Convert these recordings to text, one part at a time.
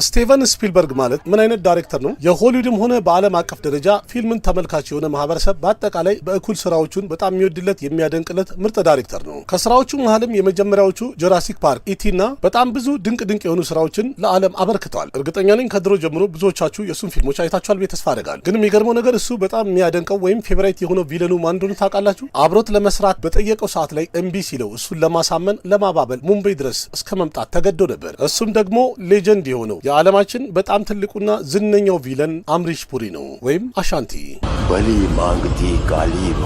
ስቲቨን ስፒልበርግ ማለት ምን አይነት ዳይሬክተር ነው? የሆሊውድም ሆነ በዓለም አቀፍ ደረጃ ፊልምን ተመልካች የሆነ ማህበረሰብ በአጠቃላይ በእኩል ስራዎቹን በጣም የሚወድለት የሚያደንቅለት ምርጥ ዳይሬክተር ነው። ከስራዎቹ መሃልም የመጀመሪያዎቹ ጁራሲክ ፓርክ፣ ኢቲና በጣም ብዙ ድንቅ የሆኑ ስራዎችን ለዓለም አበርክተዋል። እርግጠኛ ነኝ ከድሮ ጀምሮ ብዙዎቻችሁ የእሱን ፊልሞች አይታችኋል ብዬ ተስፋ አደርጋለሁ። ግን የሚገርመው ነገር እሱ በጣም የሚያደንቀው ወይም ፌቨራይት የሆነው ቪለኑ ማን እንደሆነ ታውቃላችሁ? አብሮት ለመስራት በጠየቀው ሰዓት ላይ እምቢ ሲለው እሱን ለማሳመን ለማባበል ሙምባይ ድረስ እስከ መምጣት ተገዶ ነበር። እሱም ደግሞ ሌጀንድ የሆነው የዓለማችን በጣም ትልቁና ዝነኛው ቪለን አምሪሽ ፑሪ ነው ወይም አሻንቲ። በሊ ማንግቲ ካሊማ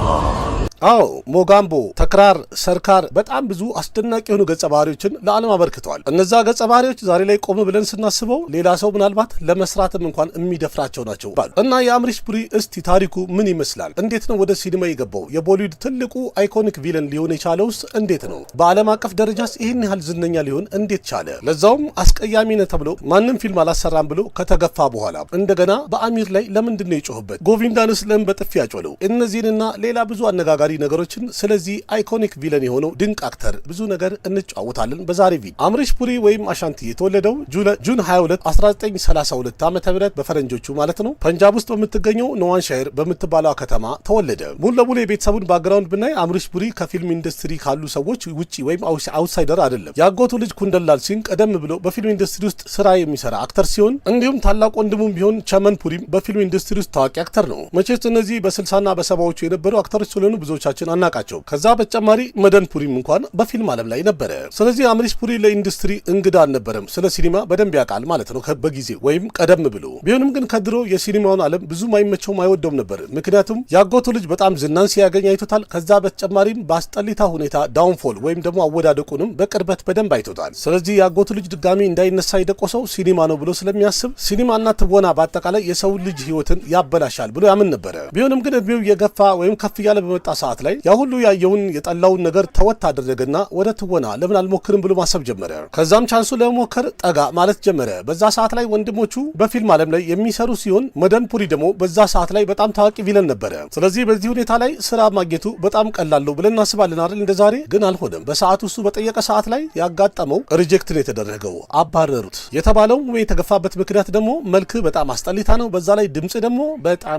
አዎ ሞጋምቦ፣ ተክራር፣ ሰርካር በጣም ብዙ አስደናቂ የሆኑ ገጸ ባህሪዎችን ለዓለም አበርክተዋል። እነዛ ገጸ ባህሪዎች ዛሬ ላይ ቆም ብለን ስናስበው ሌላ ሰው ምናልባት ለመስራትም እንኳን የሚደፍራቸው ናቸው እና የአምሪሽ ፑሪ እስቲ ታሪኩ ምን ይመስላል? እንዴት ነው ወደ ሲኒማ የገባው? የቦሊውድ ትልቁ አይኮኒክ ቪለን ሊሆን የቻለውስ እንዴት ነው? በዓለም አቀፍ ደረጃስ ይህን ያህል ዝነኛ ሊሆን እንዴት ቻለ? ለዛውም አስቀያሚ ነህ ተብሎ ማንም ፊልም አላሰራም ብሎ ከተገፋ በኋላ እንደገና በአሚር ላይ ለምንድን ነው የጮህበት? ጎቪንዳንስ ለምን በጥፊ ያጮለው? እነዚህንና ሌላ ብዙ አነጋጋሪ ነገሮችን ስለዚህ አይኮኒክ ቪለን የሆነው ድንቅ አክተር ብዙ ነገር እንጫወታለን በዛሬ ቪዲዮ። አምሪሽ ፑሪ ወይም አሻንቲ የተወለደው ጁን 22 1932 ዓ.ም በፈረንጆቹ ማለት ነው ፐንጃብ ውስጥ በምትገኘው ነዋንሻየር በምትባለው ከተማ ተወለደ። ሙሉ ለሙሉ የቤተሰቡን ባክግራውንድ ብናይ አምሪሽ ፑሪ ከፊልም ኢንዱስትሪ ካሉ ሰዎች ውጪ ወይም አውትሳይደር አይደለም። ያጎቱ ልጅ ኩንደላል ሲንግ ቀደም ብሎ በፊልም ኢንዱስትሪ ውስጥ ስራ የሚሰራ አክተር ሲሆን እንዲሁም ታላቅ ወንድሙም ቢሆን ቸመን ፑሪም በፊልም ኢንዱስትሪ ውስጥ ታዋቂ አክተር ነው። መቼስ እነዚህ በ60ና በ70ዎቹ የነበሩ አክተሮች ስለሆኑ ብዙዎቻችን አናቃቸው። ከዛ በተጨማሪ መደን ፑሪም እንኳን በፊልም ዓለም ላይ ነበረ። ስለዚህ አምሪሽ ፑሪ ለኢንዱስትሪ እንግዳ አልነበረም። ስለ ሲኒማ በደንብ ያውቃል ማለት ነው በጊዜው ወይም ቀደም ብሎ። ቢሆንም ግን ከድሮ የሲኒማውን ዓለም ብዙም አይመቸውም አይወደውም ነበር። ምክንያቱም ያጎቱ ልጅ በጣም ዝናን ሲያገኝ አይቶታል። ከዛ በተጨማሪም በአስጠሊታ ሁኔታ ዳውንፎል ወይም ደግሞ አወዳደቁንም በቅርበት በደንብ አይቶታል። ስለዚህ ያጎቱ ልጅ ድጋሚ እንዳይነሳ የደቆሰው ሲኒማ ነው ብሎ ስለሚያስብ ሲኒማና ትወና በአጠቃላይ የሰው ልጅ ህይወትን ያበላሻል ብሎ ያምን ነበረ። ቢሆንም ግን እድሜው የገፋ ወይም ከፍ እያለ በመጣ ሰዓት ላይ ያ ሁሉ ያየውን የጠላውን ነገር ተወት አደረገና ወደ ትወና ለምን አልሞክርም ብሎ ማሰብ ጀመረ። ከዛም ቻንሱ ለመሞከር ጠጋ ማለት ጀመረ። በዛ ሰዓት ላይ ወንድሞቹ በፊልም ዓለም ላይ የሚሰሩ ሲሆን መደን ፑሪ ደግሞ በዛ ሰዓት ላይ በጣም ታዋቂ ቪለን ነበረ። ስለዚህ በዚህ ሁኔታ ላይ ስራ ማግኘቱ በጣም ቀላል ነው ብለን እናስባለን አይደል? እንደዛሬ ግን አልሆነም። በሰዓቱ እሱ በጠየቀ ሰዓት ላይ ያጋጠመው ሪጀክት ነው የተደረገው፣ አባረሩት። የተባለው የተገፋበት ምክንያት ደግሞ መልክ በጣም አስጠሊታ ነው፣ በዛ ላይ ድምጽ ደግሞ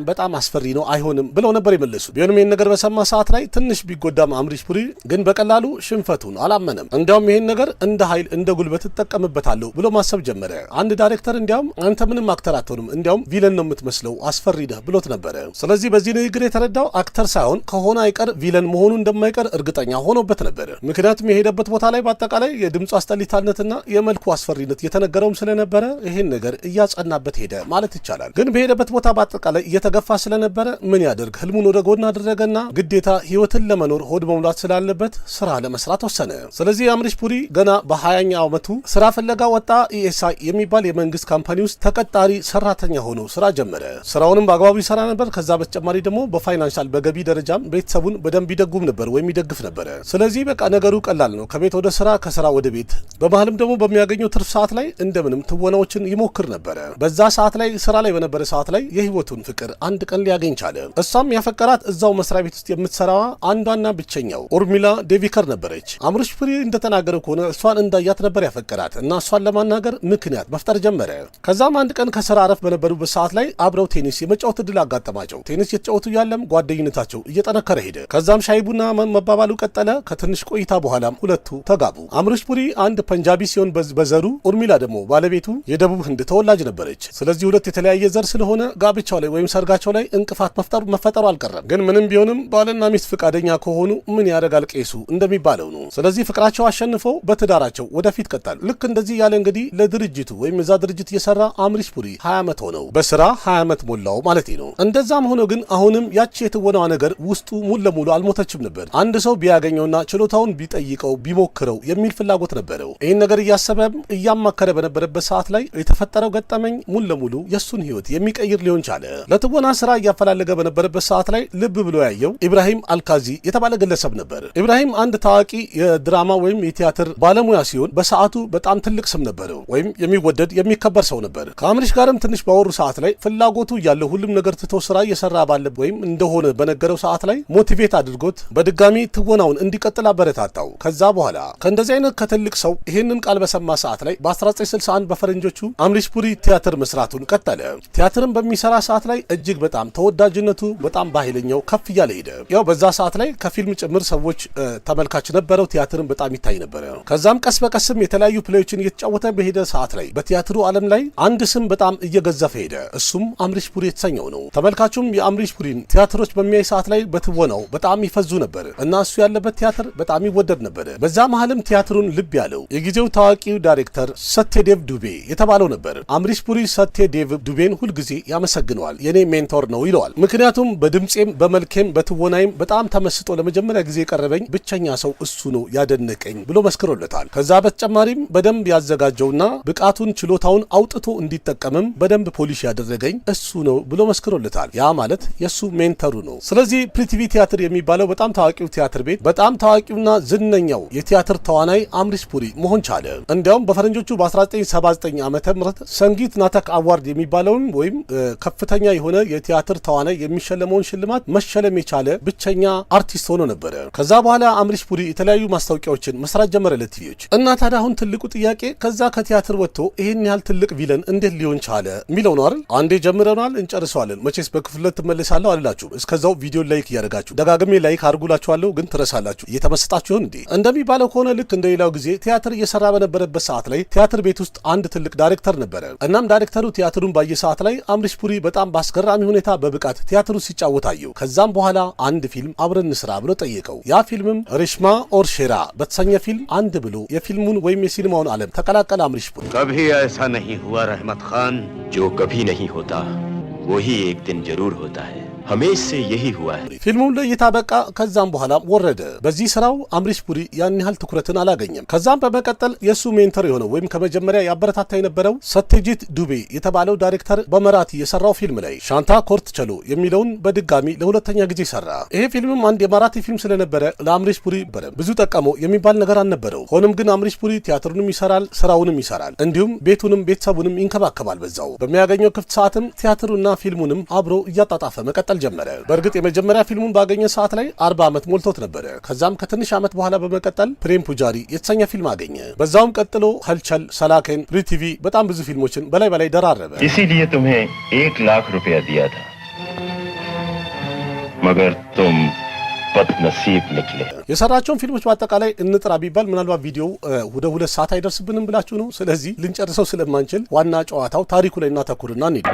በጣም አስፈሪ ነው፣ አይሆንም ብለው ነበር የመለሱ። ቢሆንም ይሄን ነገር በሰማ ሰዓት ላይ ትንሽ ቢጎዳም አምሪሽ ፑሪ ግን በቀላሉ ሽንፈቱን አላመነም። እንዲያውም ይሄን ነገር እንደ ኃይል እንደ ጉልበት ተጠቀምበታለሁ ብሎ ማሰብ ጀመረ። አንድ ዳይሬክተር እንዲያውም አንተ ምንም አክተር አትሆንም፣ እንዲያውም ቪለን ነው የምትመስለው፣ አስፈሪ ነህ ብሎት ነበረ። ስለዚህ በዚህ ንግግር የተረዳው አክተር ሳይሆን ከሆነ አይቀር ቪለን መሆኑ እንደማይቀር እርግጠኛ ሆኖበት ነበር። ምክንያቱም የሄደበት ቦታ ላይ በአጠቃላይ የድምፁ አስጠሊታነትና የመልኩ አስፈሪነት እየተነገረውም ስለነበረ ይሄን ነገር እያጸናበት ሄደ ማለት ይቻላል። ግን በሄደበት ቦታ በአጠቃላይ እየተገፋ ስለነበረ ምን ያደርግ ህልሙን ወደ ጎን አደረገና ግዴታ ህይወትን ለመኖር ሆድ መሙላት ስላለበት ስራ ለመስራት ወሰነ። ስለዚህ አምሪሽ ፑሪ ገና በ20ኛ ዓመቱ ስራ ፍለጋ ወጣ። ኢኤስአይ የሚባል የመንግስት ካምፓኒ ውስጥ ተቀጣሪ ሰራተኛ ሆኖ ስራ ጀመረ። ስራውንም በአግባቡ ይሰራ ነበር። ከዛ በተጨማሪ ደግሞ በፋይናንሻል በገቢ ደረጃም ቤተሰቡን በደንብ ይደጉም ነበር ወይም ይደግፍ ነበረ። ስለዚህ በቃ ነገሩ ቀላል ነው። ከቤት ወደ ስራ፣ ከስራ ወደ ቤት። በመሀልም ደግሞ በሚያገኘው ትርፍ ሰዓት ላይ እንደምንም ትወናዎችን ይሞክር ነበረ። በዛ ሰዓት ላይ ስራ ላይ በነበረ ሰዓት ላይ የህይወቱን ፍቅር አንድ ቀን ሊያገኝ ቻለ። እሷም ያፈቀራት እዛው መስሪያ ቤት ውስጥ የምትሰራዋ አንዷና ብቸኛው ኡርሚላ ዴቪከር ነበረች። አምሪሽ ፑሪ እንደተናገረው ከሆነ እሷን እንዳያት ነበር ያፈቀራት እና እሷን ለማናገር ምክንያት መፍጠር ጀመረ። ከዛም አንድ ቀን ከስራ አረፍ በነበሩበት ሰዓት ላይ አብረው ቴኒስ የመጫወት እድል አጋጠማቸው። ቴኒስ የተጫወቱ ያለም ጓደኝነታቸው እየጠነከረ ሄደ። ከዛም ሻይ ቡና መባባሉ ቀጠለ። ከትንሽ ቆይታ በኋላም ሁለቱ ተጋቡ። አምሪሽ ፑሪ አንድ ፐንጃቢ ሲሆን በዘሩ ኡርሚላ ደግሞ ባለቤቱ የደቡብ ህንድ ተወላጅ ነበረች። ስለዚህ ሁለት የተለያየ ዘር ስለሆነ ጋብቻው ላይ ወይም ሰርጋቸው ላይ እንቅፋት መፈጠሩ አልቀረም። ግን ምንም ቢሆንም ባልና ሚስት ፈቃደኛ ከሆኑ ምን ያደርጋል ቄሱ እንደሚባለው ነው። ስለዚህ ፍቅራቸው አሸንፈው በትዳራቸው ወደፊት ቀጠሉ። ልክ እንደዚህ ያለ እንግዲህ ለድርጅቱ ወይም እዛ ድርጅት እየሰራ አምሪሽ ፑሪ 20 ዓመት ሆነው በስራ 20 ዓመት ሞላው ማለት ነው። እንደዛም ሆኖ ግን አሁንም ያቺ የተወናዋ ነገር ውስጡ ሙሉ ለሙሉ አልሞተችም ነበር። አንድ ሰው ቢያገኘውና ችሎታውን ቢጠይቀው ቢሞክረው የሚል ፍላጎት ነበረው። ይህን ነገር እያሰበም እያማከረ በነበረበት ሰዓት ላይ የተፈጠረው ገጠመኝ ሙሉ ለሙሉ የሱን ህይወት የሚቀይር ሊሆን ቻለ። ለትወና ስራ እያፈላለገ በነበረበት ሰዓት ላይ ልብ ብሎ ያየው ኢብራሂም ኢብራሂም አልካዚ የተባለ ግለሰብ ነበር። ኢብራሂም አንድ ታዋቂ የድራማ ወይም የቲያትር ባለሙያ ሲሆን በሰዓቱ በጣም ትልቅ ስም ነበረው፣ ወይም የሚወደድ የሚከበር ሰው ነበር። ከአምሪሽ ጋርም ትንሽ ባወሩ ሰዓት ላይ ፍላጎቱ ያለው ሁሉም ነገር ትቶ ስራ እየሰራ ባለ ወይም እንደሆነ በነገረው ሰዓት ላይ ሞቲቬት አድርጎት በድጋሚ ትወናውን እንዲቀጥል አበረታታው። ከዛ በኋላ ከእንደዚህ አይነት ከትልቅ ሰው ይህንን ቃል በሰማ ሰዓት ላይ በ1961 በፈረንጆቹ አምሪሽ ፑሪ ቲያትር መስራቱን ቀጠለ። ቲያትርን በሚሰራ ሰዓት ላይ እጅግ በጣም ተወዳጅነቱ በጣም በኃይለኛው ከፍ እያለ ሄደ። ያው በዛ ሰዓት ላይ ከፊልም ጭምር ሰዎች ተመልካች ነበረው። ቲያትርን በጣም ይታይ ነበር። ከዛም ቀስ በቀስም የተለያዩ ፕሌዮችን እየተጫወተ በሄደ ሰዓት ላይ በቲያትሩ ዓለም ላይ አንድ ስም በጣም እየገዘፈ ሄደ። እሱም አምሪሽ ፑሪ የተሰኘው ነው። ተመልካቹም የአምሪሽ ፑሪን ቲያትሮች በሚያይ ሰዓት ላይ በትወናው በጣም ይፈዙ ነበር እና እሱ ያለበት ቲያትር በጣም ይወደድ ነበር። በዛ መሃልም ቲያትሩን ልብ ያለው የጊዜው ታዋቂው ዳይሬክተር ሰቴዴቭ ዱቤ የተባለው ነበር። አምሪሽ ፑሪ ሰቴዴቭ ዱቤን ሁልጊዜ ያመሰግነዋል። የኔ ሜንቶር ነው ይለዋል። ምክንያቱም በድምጼም በመልኬም በትወናይም በጣም ተመስጦ ለመጀመሪያ ጊዜ የቀረበኝ ብቸኛ ሰው እሱ ነው ያደነቀኝ ብሎ መስክሮለታል። ከዛ በተጨማሪም በደንብ ያዘጋጀውና ብቃቱን ችሎታውን አውጥቶ እንዲጠቀምም በደንብ ፖሊሽ ያደረገኝ እሱ ነው ብሎ መስክሮለታል። ያ ማለት የሱ ሜንተሩ ነው። ስለዚህ ፕሪቲቪ ቲያትር የሚባለው በጣም ታዋቂው ቲያትር ቤት በጣም ታዋቂውና ዝነኛው የቲያትር ተዋናይ አምሪሽ ፑሪ መሆን ቻለ። እንዲያውም በፈረንጆቹ በ1979 ዓመተ ምህረት ሰንጊት ናተክ አዋርድ የሚባለውን ወይም ከፍተኛ የሆነ የቲያትር ተዋናይ የሚሸለመውን ሽልማት መሸለም የቻለ ብቸኛ አርቲስት ሆኖ ነበረ። ከዛ በኋላ አምሪሽ ፑሪ የተለያዩ ማስታወቂያዎችን መስራት ጀመረ ለቲቪዎች። እና ታዲያ አሁን ትልቁ ጥያቄ ከዛ ከቲያትር ወጥቶ ይሄን ያህል ትልቅ ቪለን እንዴት ሊሆን ቻለ የሚለው ነው አይደል? አንዴ ጀምረናል እንጨርሰዋለን። መቼስ በክፍለት ትመለሳለሁ አልላችሁ። እስከዛው ቪዲዮ ላይክ እያደረጋችሁ ደጋግሜ ላይክ አድርጉላችኋለሁ፣ ግን ትረሳላችሁ። እየተመሰጣችሁ ይሆን እንዴ? እንደሚባለው ከሆነ ልክ እንደሌላው ጊዜ ቲያትር እየሰራ በነበረበት ሰዓት ላይ ቲያትር ቤት ውስጥ አንድ ትልቅ ዳይሬክተር ነበረ። እናም ዳይሬክተሩ ቲያትሩን ባየ ሰዓት ላይ አምሪሽ ፑሪ በጣም በአስገራሚ ሁኔታ በብቃት ቲያትሩ ሲጫወት አየው። ከዛም በኋላ አንድ ፊልም አብረን እንስራ ብሎ ጠየቀው። ያ ፊልምም ሬሽማ ኦር ሼራ በተሰኘ ፊልም አንድ ብሎ የፊልሙን ወይም የሲኒማውን ዓለም ተቀላቀለ አምሪሽ ፑሪ። कभी ऐसा नहीं हुआ रहमत खान, जो कभी नहीं होता वही एक दिन जरूर होता है, हमेशा यही हुआ है። ፊልሙን ለእይታ በቃ። ከዛም በኋላ ወረደ። በዚህ ስራው አምሪሽ ፑሪ ያን ያህል ትኩረትን አላገኘም። ከዛም በመቀጠል የሱ ሜንተር የሆነው ወይም ከመጀመሪያ ያበረታታ የነበረው ሰቴጂት ዱቤ የተባለው ዳይሬክተር በመራቲ የሰራው ፊልም ላይ ሻንታ ኮርት ቸሎ የሚለውን በድጋሚ ለሁለተኛ ጊዜ ሰራ። ይሄ ፊልምም አንድ የመራቲ ፊልም ስለነበረ ለአምሪሽ ፑሪ ብዙ ጠቀመው የሚባል ነገር አልነበረው። ሆኖም ግን አምሪሽ ፑሪ ቲያትሩንም ይሰራል፣ ስራውንም ይሰራል፣ እንዲሁም ቤቱንም ቤተሰቡንም ይንከባከባል። በዛው በሚያገኘው ክፍት ሰዓትም ቲያትሩና ፊልሙንም አብሮ እያጣጣፈ መቀጠል ጀመረ። በእርግጥ የመጀመሪያ ፊልሙን ባገኘ ሰዓት ላይ 40 ዓመት ሞልቶት ነበረ። ከዛም ከትንሽ ዓመት በኋላ በመቀጠል ፕሬም ፑጃሪ የተሰኘ ፊልም አገኘ። በዛውም ቀጥሎ हलचल सलाखेन ፕሪቲቪ በጣም ብዙ ፊልሞችን በላይ ደራረበ። इसीलिए तुम्हें 1 लाख रुपया दिया था, मगर तुम बदनसीब निकले። የሰራቸውን ፊልሞች በአጠቃላይ እንጥራ ቢባል ምናልባት ቪዲዮው ወደ 2 ሰዓት አይደርስብንም ብላችሁ ነው። ስለዚህ ልንጨርሰው ስለማንችል ዋና ጨዋታው ታሪኩ ላይ እናተኩርና እንሂድ።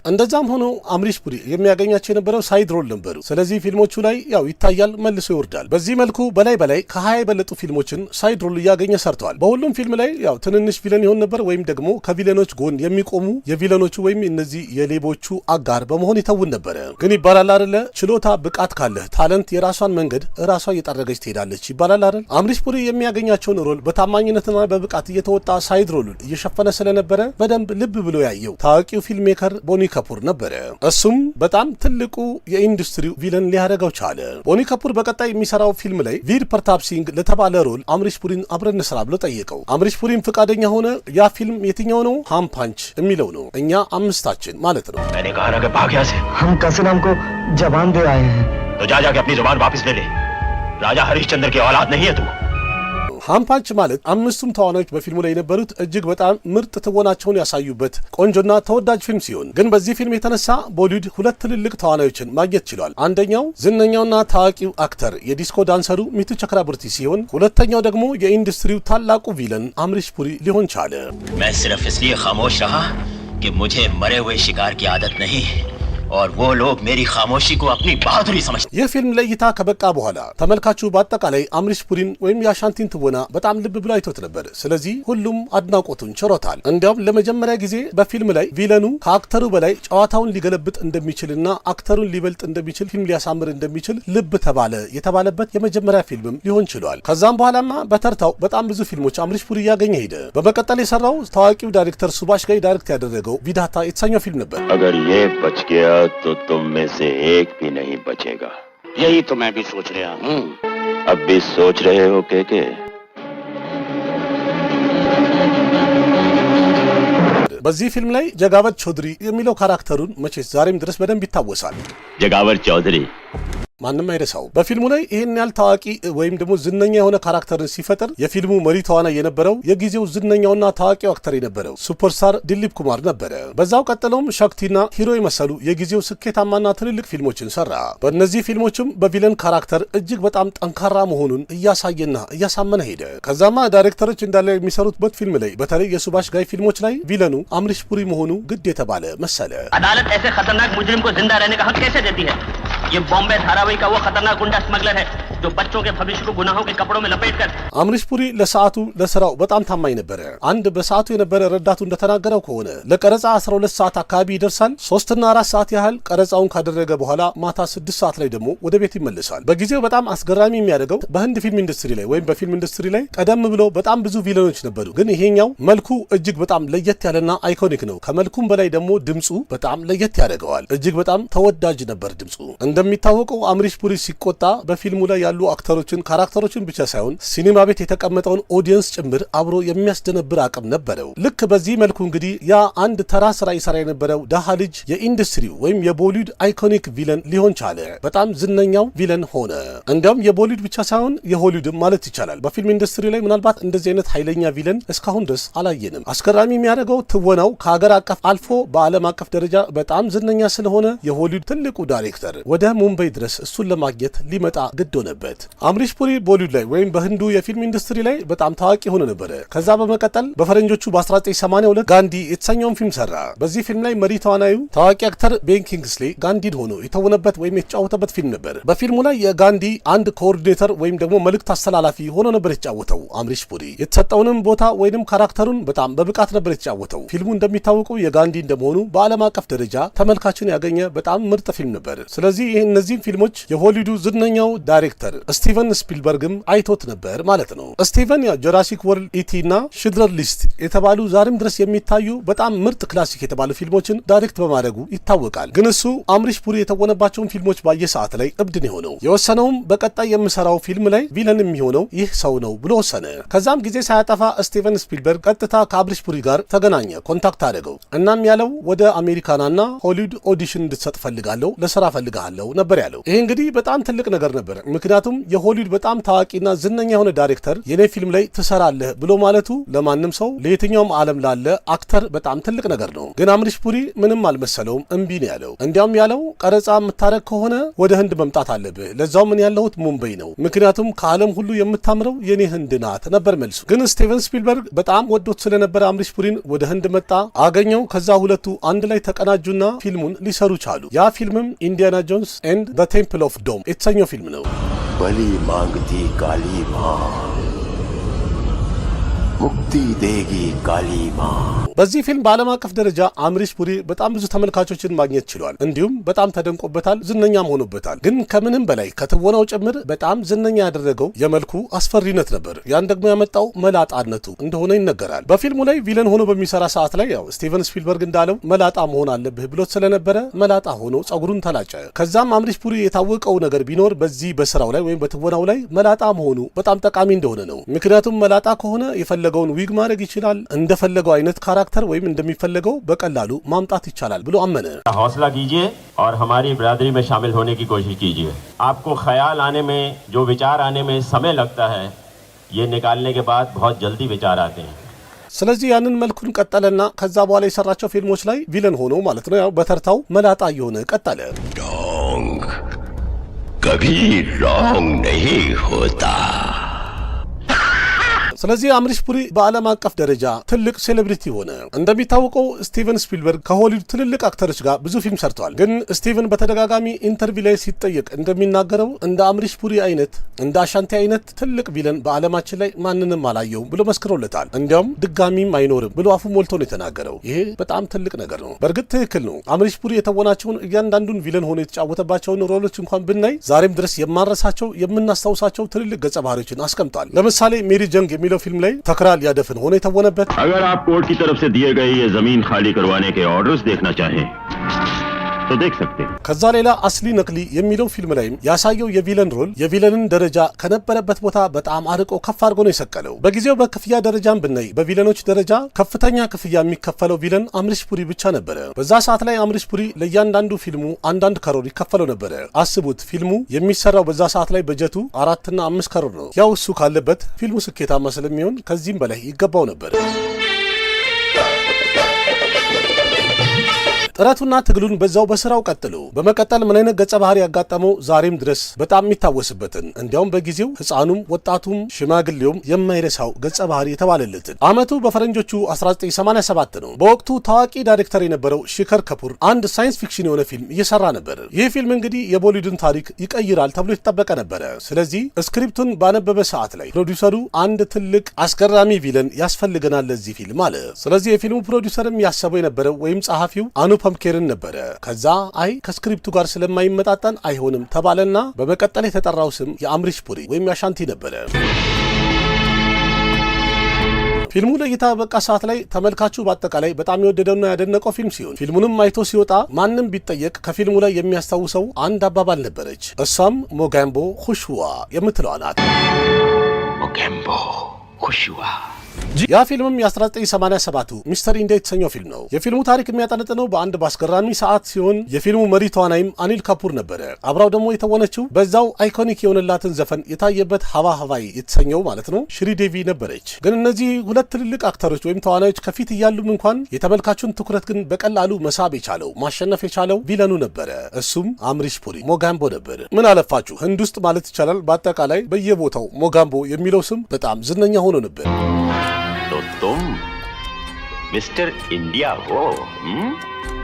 እንደዛም ሆኖ አምሪሽ ፑሪ የሚያገኛቸው የነበረው ሳይድ ሮል ነበሩ። ስለዚህ ፊልሞቹ ላይ ያው ይታያል፣ መልሶ ይወርዳል። በዚህ መልኩ በላይ ከ20 የበለጡ ፊልሞችን ሳይድ ሮል እያገኘ ሰርተዋል። በሁሉም ፊልም ላይ ያው ትንንሽ ቪለን ይሆን ነበር፣ ወይም ደግሞ ከቪለኖች ጎን የሚቆሙ የቪለኖቹ ወይም እነዚህ የሌቦቹ አጋር በመሆን ይተውን ነበረ። ግን ይባላል አይደለ፣ ችሎታ ብቃት ካለህ ታለንት የራሷን መንገድ ራሷ እየጠረገች ትሄዳለች ይባላል አይደል? አምሪሽ ፑሪ የሚያገኛቸውን ሮል በታማኝነትና በብቃት እየተወጣ ሳይድ ሮሉን እየሸፈነ ስለነበረ በደንብ ልብ ብሎ ያየው ታዋቂው ፊልም ሜከር ቦኒ ካፑር ነበረ። እሱም በጣም ትልቁ የኢንዱስትሪው ቪለን ሊያደርገው ቻለ። ቦኒ ካፑር በቀጣይ የሚሰራው ፊልም ላይ ቪር ፕረታፕ ሲንግ ለተባለ ሮል አምሪሽ ፑሪን አብረን እንስራ ብሎ ጠየቀው። አምሪሽ ፑሪን ፈቃደኛ ሆነ። ያ ፊልም የትኛው ነው? ሃም ፓንች የሚለው ነው። እኛ አምስታችን ማለት ነው። मैंने कहा ना कि भाग्या से हम कसम को जबान दे आए हैं, तो जा जाके अपनी जुबान वापस ले ले। राजा हरिश्चंद्र की औलाद नहीं है तू। ሃም ፓንች ማለት አምስቱም ተዋናዮች በፊልሙ ላይ የነበሩት እጅግ በጣም ምርጥ ትወናቸውን ያሳዩበት ቆንጆና ተወዳጅ ፊልም ሲሆን ግን በዚህ ፊልም የተነሳ ቦሊውድ 2 ትልልቅ ተዋናዮችን ማግኘት ችሏል። አንደኛው ዝነኛውና ታዋቂው አክተር የዲስኮ ዳንሰሩ ሚቱ ቸክራበርቲ ሲሆን ሁለተኛው ደግሞ የኢንዱስትሪው ታላቁ ቪለን አምሪሽ ፑሪ ሊሆን ቻለ። मैं सिर्फ इसलिए खामोश रहा कि मुझे मरे हुए शिकार की आदत नहीं, और वो लोग मेरी खामोशी को अपनी बहादुरी समझते। ይህ ፊልም ለእይታ ከበቃ በኋላ ተመልካቹ በአጠቃላይ አምሪሽ ፑሪን ወይም የአሻንቲን ትወና በጣም ልብ ብሎ አይቶት ነበር። ስለዚህ ሁሉም አድናቆቱን ችሮታል። እንዲያውም ለመጀመሪያ ጊዜ በፊልም ላይ ቪለኑ ከአክተሩ በላይ ጨዋታውን ሊገለብጥ እንደሚችልና አክተሩን ሊበልጥ እንደሚችል ፊልም ሊያሳምር እንደሚችል ልብ ተባለ የተባለበት የመጀመሪያ ፊልምም ሊሆን ችሏል። ከዛም በኋላማ በተርታው በጣም ብዙ ፊልሞች አምሪሽ ፑሪ እያገኘ ሄደ። በመቀጠል የሰራው ታዋቂው ዳይሬክተር ሱባሽ ጋይ ዳይሬክት ያደረገው ቪዳታ የተሰኘው ፊልም ነበር። अगर ये बच गया तो तुम में से एक भी नहीं बचेगा। यही तो मैं भी सोच रहा हूँ। अब भी सोच रहे हो के? በዚህ ፊልም ላይ ጀጋወት ቾድሪ የሚለው ካራክተሩን መቼስ ዛሬም ድረስ በደንብ ይታወሳል። जगावर चौधरी ማንም አይረሳው። በፊልሙ ላይ ይህን ያህል ታዋቂ ወይም ደግሞ ዝነኛ የሆነ ካራክተርን ሲፈጥር የፊልሙ መሪ ተዋናይ የነበረው የጊዜው ዝነኛውና ታዋቂው አክተር የነበረው ሱፐርስታር ዲሊፕ ኩማር ነበረ። በዛው ቀጥሎም ሸክቲና ሂሮ የመሰሉ የጊዜው ስኬታማና ትልልቅ ፊልሞችን ሰራ። በእነዚህ ፊልሞችም በቪለን ካራክተር እጅግ በጣም ጠንካራ መሆኑን እያሳየና እያሳመነ ሄደ። ከዛማ ዳይሬክተሮች እንዳለ የሚሰሩትበት ፊልም ላይ በተለይ የሱባሽ ጋይ ፊልሞች ላይ ቪለኑ አምሪሽ ፑሪ መሆኑ ግድ የተባለ መሰለ። अदालत ऐसे खतरनाक मुजरिम को जिंदा रहने का हक कैसे देती है? ये बॉम्बे धारावाहिक का वो खतरनाक गुंडा स्मगलर है जो बच्चों के भविष्य को गुनाहों के कपड़ों में लपेटकर। አምሪሽ ፑሪ ለሰዓቱ ለስራው በጣም ታማኝ ነበረ። አንድ በሰዓቱ የነበረ ረዳቱ እንደተናገረው ከሆነ ለቀረጻ 12 ሰዓት አካባቢ ይደርሳል። 3 እና 4 ሰዓት ያህል ቀረጻውን ካደረገ በኋላ ማታ 6 ሰዓት ላይ ደግሞ ወደ ቤት ይመለሳል። በጊዜው በጣም አስገራሚ የሚያደርገው በህንድ ፊልም ኢንዱስትሪ ላይ ወይም በፊልም ኢንዱስትሪ ላይ ቀደም ብሎ በጣም ብዙ ቪለኖች ነበሩ፣ ግን ይሄኛው መልኩ እጅግ በጣም ለየት ያለና አይኮኒክ ነው። ከመልኩም በላይ ደግሞ ድምጹ በጣም ለየት ያደርገዋል። እጅግ በጣም ተወዳጅ ነበር ድምጹ። እንደሚታወቀው አምሪሽ ፑሪ ሲቆጣ በፊልሙ ላይ ያሉ አክተሮችን ካራክተሮችን ብቻ ሳይሆን ሲኒማ ቤት የተቀመጠውን ኦዲየንስ ጭምር አብሮ የሚያስደነብር አቅም ነበረው። ልክ በዚህ መልኩ እንግዲህ ያ አንድ ተራ ስራ ይሰራ የነበረው ደሃ ልጅ የኢንዱስትሪው ወይም የቦሊውድ አይኮኒክ ቪለን ሊሆን ቻለ። በጣም ዝነኛው ቪለን ሆነ። እንዲያውም የቦሊውድ ብቻ ሳይሆን የሆሊውድም ማለት ይቻላል። በፊልም ኢንዱስትሪ ላይ ምናልባት እንደዚህ አይነት ኃይለኛ ቪለን እስካሁን ድረስ አላየንም። አስገራሚ የሚያደርገው ትወናው ከሀገር አቀፍ አልፎ በዓለም አቀፍ ደረጃ በጣም ዝነኛ ስለሆነ የሆሊውድ ትልቁ ዳይሬክተር ወደ ሙምባይ ድረስ እሱን ለማግኘት ሊመጣ ግድ ሆነበት። አምሪሽ ፑሪ ቦሊውድ ላይ ወይም በህንዱ የፊልም ኢንዱስትሪ ላይ በጣም ታዋቂ ሆኖ ነበረ። ከዛ በመቀጠል በፈረንጆቹ በ1982 ጋንዲ የተሰኘውን ፊልም ሰራ። በዚህ ፊልም ላይ መሪ ተዋናዩ ታዋቂ አክተር ቤን ኪንግስሊ ጋንዲን ሆኖ የተወነበት ወይም የተጫወተበት ፊልም ነበር። በፊልሙ ላይ የጋንዲ አንድ ኮኦርዲኔተር ወይም ደግሞ መልእክት አስተላላፊ ሆኖ ነበር የተጫወተው አምሪሽ ፑሪ። የተሰጠውንም ቦታ ወይም ካራክተሩን በጣም በብቃት ነበር የተጫወተው። ፊልሙ እንደሚታወቀው የጋንዲ እንደመሆኑ በዓለም አቀፍ ደረጃ ተመልካችን ያገኘ በጣም ምርጥ ፊልም ነበር። ስለዚህ እነዚህን ፊልሞች የሆሊውዱ ዝነኛው ዳይሬክተር ስቲቨን ስፒልበርግም አይቶት ነበር ማለት ነው። ስቲቨን ጁራሲክ ወርልድ፣ ኢቲ እና ሽድለር ሊስት የተባሉ ዛሬም ድረስ የሚታዩ በጣም ምርጥ ክላሲክ የተባሉ ፊልሞችን ዳይሬክት በማድረጉ ይታወቃል። ግን እሱ አምሪሽ ፑሪ የተወነባቸውን ፊልሞች ባየ ሰዓት ላይ እብድን የሆነው የወሰነውም በቀጣይ የምሰራው ፊልም ላይ ቪለን የሚሆነው ይህ ሰው ነው ብሎ ወሰነ። ከዛም ጊዜ ሳያጠፋ ስቲቨን ስፒልበርግ ቀጥታ ከአምሪሽ ፑሪ ጋር ተገናኘ፣ ኮንታክት አደረገው። እናም ያለው ወደ አሜሪካናና ሆሊውድ ኦዲሽን እንድትሰጥ ፈልጋለሁ፣ ለስራ ፈልጋለሁ ነበር ያለው። ይሄ እንግዲህ በጣም ትልቅ ነገር ነበር። ምክንያቱም የሆሊውድ በጣም ታዋቂና ዝነኛ የሆነ ዳይሬክተር የኔ ፊልም ላይ ትሰራለህ ብሎ ማለቱ ለማንም ሰው ለየትኛውም ዓለም ላለ አክተር በጣም ትልቅ ነገር ነው። ግን አምሪሽ ፑሪ ምንም አልመሰለውም፣ እምቢ ነው ያለው። እንዲያውም ያለው ቀረጻ የምታረግ ከሆነ ወደ ህንድ መምጣት አለብህ፣ ለዛው ምን ያለሁት ሙምባይ ነው፣ ምክንያቱም ከዓለም ሁሉ የምታምረው የኔ ህንድ ናት ነበር መልሱ። ግን ስቲቨን ስፒልበርግ በጣም ወዶት ስለነበረ አምሪሽ ፑሪን ወደ ህንድ መጣ፣ አገኘው። ከዛ ሁለቱ አንድ ላይ ተቀናጁና ፊልሙን ሊሰሩ ቻሉ። ያ ፊልምም ኢንዲያና ጆንስ ኤንድ ዘ ቴምፕል ኦፍ ዶም የተሰኘው ፊልም ነው። बलि मांगती काली मां मुक्ति देगी काली मां በዚህ ፊልም በዓለም አቀፍ ደረጃ አምሪሽ ፑሪ በጣም ብዙ ተመልካቾችን ማግኘት ችሏል። እንዲሁም በጣም ተደንቆበታል፣ ዝነኛም ሆኖበታል። ግን ከምንም በላይ ከትወናው ጭምር በጣም ዝነኛ ያደረገው የመልኩ አስፈሪነት ነበር። ያን ደግሞ ያመጣው መላጣነቱ እንደሆነ ይነገራል። በፊልሙ ላይ ቪለን ሆኖ በሚሰራ ሰዓት ላይ ያው ስቲቨን ስፒልበርግ እንዳለው መላጣ መሆን አለብህ ብሎት ስለነበረ መላጣ ሆኖ ጸጉሩን ተላጨ። ከዛም አምሪሽ ፑሪ የታወቀው ነገር ቢኖር በዚህ በስራው ላይ ወይም በትወናው ላይ መላጣ መሆኑ በጣም ጠቃሚ እንደሆነ ነው። ምክንያቱም መላጣ ከሆነ የፈለገውን ዊግ ማድረግ ይችላል፣ እንደፈለገው አይነት ካራክተር ወይም እንደሚፈልገው በቀላሉ ማምጣት ይቻላል ብሎ አመነ። हौसला कीजिए और हमारी बिरादरी में शामिल होने की कोशिश कीजिए। आपको ख्याल आने में, जो विचार आने में समय लगता है, ये निकालने के बाद बहुत जल्दी विचार आते हैं। ስለዚህ ያንን መልኩን ቀጠለና ከዛ በኋላ የሰራቸው ፊልሞች ላይ ቪለን ሆኖ ማለት ነው ያው በተርታው መላጣ እየሆነ ቀጠለ። ढोंग कभी रॉन्ग नहीं होता। ስለዚህ አምሪሽ ፑሪ በዓለም አቀፍ ደረጃ ትልቅ ሴሌብሪቲ ሆነ። እንደሚታወቀው ስቲቨን ስፒልበርግ ከሆሊውድ ትልልቅ አክተሮች ጋር ብዙ ፊልም ሰርተዋል። ግን ስቲቨን በተደጋጋሚ ኢንተርቪው ላይ ሲጠየቅ እንደሚናገረው እንደ አምሪሽ ፑሪ አይነት እንደ አሻንቲ አይነት ትልቅ ቪለን በዓለማችን ላይ ማንንም አላየውም ብሎ መስክሮለታል። እንዲያውም ድጋሚም አይኖርም ብሎ አፉ ሞልቶ ነው የተናገረው። ይሄ በጣም ትልቅ ነገር ነው። በእርግጥ ትክክል ነው። አምሪሽ ፑሪ የተወናቸውን እያንዳንዱን ቪለን ሆኖ የተጫወተባቸውን ሮሎች እንኳን ብናይ ዛሬም ድረስ የማንረሳቸው የምናስታውሳቸው ትልልቅ ገጸ ባህሪዎችን አስቀምጧል። ለምሳሌ ሜሪ ጀንግ የሚለው ፊልም ላይ ተክራ ሊያደፍን ሆኖ የተወነበት अगर आप कोर्ट की तरफ से दिए गए ये जमीन खाली करवाने के ऑर्डर्स देखना चाहें तो देख सकते हैं। ከዛ ሌላ አስሊ ነቅሊ የሚለው ፊልም ላይም ያሳየው የቪለን ሮል የቪለንን ደረጃ ከነበረበት ቦታ በጣም አርቆ ከፍ አድርጎ ነው የሰቀለው። በጊዜው በክፍያ ደረጃም ብናይ በቪለኖች ደረጃ ከፍተኛ ክፍያ የሚከፈለው ቪለን አምሪሽ ፑሪ ብቻ ነበረ። በዛ ሰዓት ላይ አምሪሽ ፑሪ ለእያንዳንዱ ፊልሙ አንዳንድ ከሮር ይከፈለው ነበረ። አስቡት፣ ፊልሙ የሚሰራው በዛ ሰዓት ላይ በጀቱ 4 እና 5 ከሮር ነው። ያው እሱ ካለበት ፊልሙ ስኬታማ ስለሚሆን ከዚህም በላይ ይገባው ነበር። ጥረቱና ትግሉን በዛው በስራው ቀጥሎ በመቀጠል ምን አይነት ገጸ ባህሪ ያጋጠመው ዛሬም ድረስ በጣም የሚታወስበትን እንዲያውም በጊዜው ህፃኑም ወጣቱም ሽማግሌውም የማይረሳው ገጸ ባህሪ የተባለለትን አመቱ በፈረንጆቹ 1987 ነው። በወቅቱ ታዋቂ ዳይሬክተር የነበረው ሺከር ከፑር አንድ ሳይንስ ፊክሽን የሆነ ፊልም እየሰራ ነበር። ይህ ፊልም እንግዲህ የቦሊውድን ታሪክ ይቀይራል ተብሎ የተጠበቀ ነበረ። ስለዚህ ስክሪፕቱን ባነበበ ሰዓት ላይ ፕሮዲውሰሩ አንድ ትልቅ አስገራሚ ቪለን ያስፈልገናል ለዚህ ፊልም አለ። ስለዚህ የፊልሙ ፕሮዲውሰርም ያሰበው የነበረው ወይም ጸሐፊው አኑ ፐምኬርን ነበረ። ከዛ አይ ከስክሪፕቱ ጋር ስለማይመጣጠን አይሆንም ተባለና በመቀጠል የተጠራው ስም የአምሪሽ ፑሪ ወይም ያሻንቲ ነበረ። ፊልሙ ለእይታ በቃ ሰዓት ላይ ተመልካቹ በአጠቃላይ በጣም የወደደውና ያደነቀው ፊልም ሲሆን ፊልሙንም አይቶ ሲወጣ ማንም ቢጠየቅ ከፊልሙ ላይ የሚያስታውሰው አንድ አባባል ነበረች። እሷም ሞጋምቦ ሁሽዋ የምትለዋ ናት። मोगैम्बो खुशुआ ያ ፊልምም የ1987 ሚስተር ኢንዲያ የተሰኘው ፊልም ነው። የፊልሙ ታሪክ የሚያጠነጥነው በአንድ በአስገራሚ ሰዓት ሲሆን የፊልሙ መሪ ተዋናይም አኒል ካፑር ነበረ። አብራው ደግሞ የተወነችው በዛው አይኮኒክ የሆነላትን ዘፈን የታየበት ሀዋ ሀዋይ የተሰኘው ማለት ነው ሽሪዴቪ ነበረች። ግን እነዚህ ሁለት ትልልቅ አክተሮች ወይም ተዋናዮች ከፊት እያሉም እንኳን የተመልካቹን ትኩረት ግን በቀላሉ መሳብ የቻለው ማሸነፍ የቻለው ቪለኑ ነበረ። እሱም አምሪሽ ፑሪ ሞጋምቦ ነበር። ምን አለፋችሁ ህንድ ውስጥ ማለት ይቻላል በአጠቃላይ በየቦታው ሞጋምቦ የሚለው ስም በጣም ዝነኛ ሆኖ ነበር። तो तुम मिस्टर इंडिया हो?